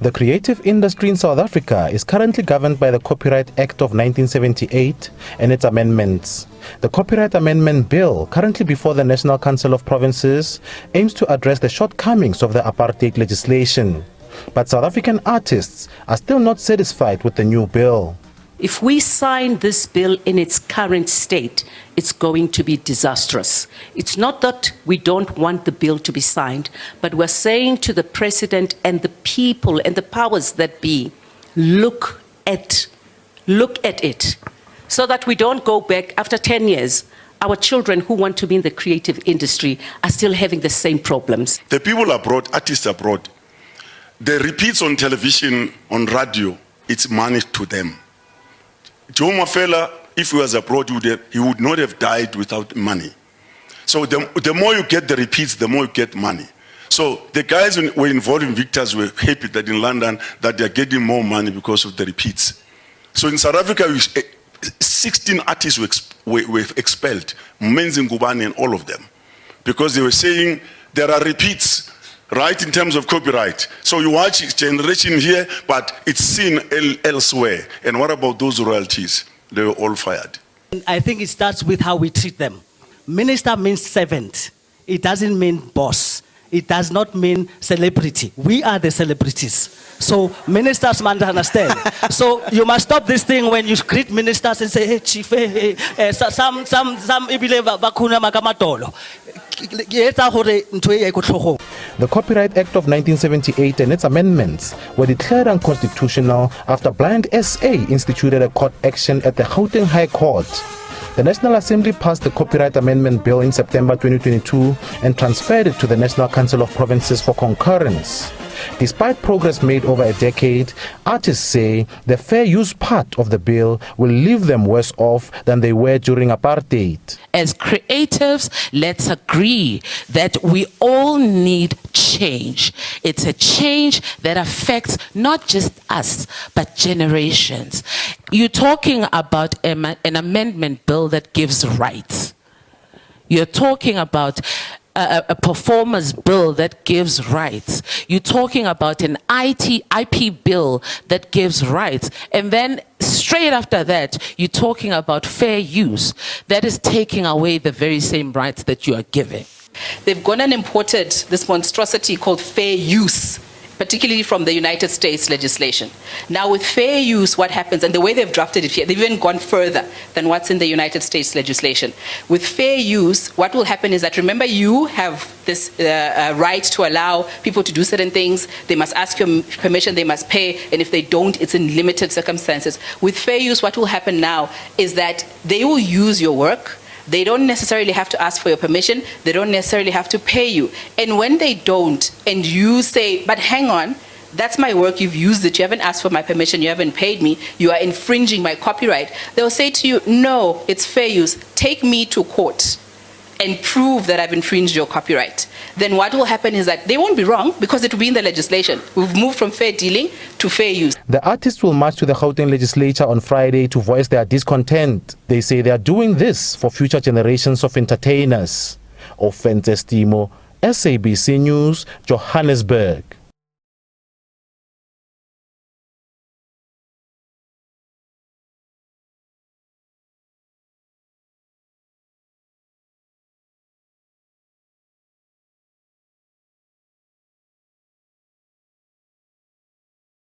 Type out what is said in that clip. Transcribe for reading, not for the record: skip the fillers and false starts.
The creative industry in South Africa is currently governed by the Copyright Act of 1978 and its amendments. The Copyright Amendment Bill, currently before the National Council of Provinces, aims to address the shortcomings of the apartheid legislation. But South African artists are still not satisfied with the new bill. If we sign this bill in its current state, it's going to be disastrous. It's not that we don't want the bill to be signed, but we're saying to the president and the people and the powers that be, look at it, so that we don't go back after 10 years. Our children who want to be in the creative industry are still having the same problems. The people abroad, artists abroad, the repeats on television, on radio, it's money to them. Joe Mafela, if he was abroad, he would not have died without money. So the more you get the repeats, the more you get money. So the guys who were involved in Victors were happy that in London that they're getting more money because of the repeats. So in South Africa, 16 artists were expelled, Menzi Ngubane and all of them, because they were saying there are repeats, right, in terms of copyright. So you watch generation here, but it's seen elsewhere. And what about those royalties? They were all fired. I think it starts with how we treat them. Minister means servant. It doesn't mean boss. It does not mean celebrity. We are the celebrities. So ministers must understand. So you must stop this thing when you greet ministers and say, hey, chief, hey, some bakuna makamatolo. The Copyright Act of 1978 and its amendments were declared unconstitutional after Blind SA instituted a court action at the Gauteng High Court. The National Assembly passed the Copyright Amendment Bill in September 2022 and transferred it to the National Council of Provinces for concurrence. Despite progress made over a decade, artists say the fair use part of the bill will leave them worse off than they were during apartheid. As creatives, let's agree that we all need change. It's a change that affects not just us, but generations. You're talking about an amendment bill that gives rights. You're talking about a performance bill that gives rights. You're talking about an IP bill that gives rights. And then straight after that, you're talking about fair use. That is taking away the very same rights that you are giving. They've gone and imported this monstrosity called fair use, particularly from the United States legislation. Now with fair use, what happens, and the way they've drafted it here, they've even gone further than what's in the United States legislation. With fair use, what will happen is that, remember, you have this right to allow people to do certain things. They must ask your permission, they must pay, and if they don't, it's in limited circumstances. With fair use, what will happen now is that they will use your work. They don't necessarily have to ask for your permission. They don't necessarily have to pay you. And when they don't, and you say, but hang on, that's my work, you've used it, you haven't asked for my permission, you haven't paid me, you are infringing my copyright, they'll say to you, no, it's fair use. Take me to court and prove that I've infringed your copyright. Then what will happen is that they won't be wrong because it will be in the legislation. We've moved from fair dealing to fair use. The artists will march to the Gauteng legislature on Friday to voice their discontent. They say they are doing this for future generations of entertainers. Offense Estimo, SABC News, Johannesburg.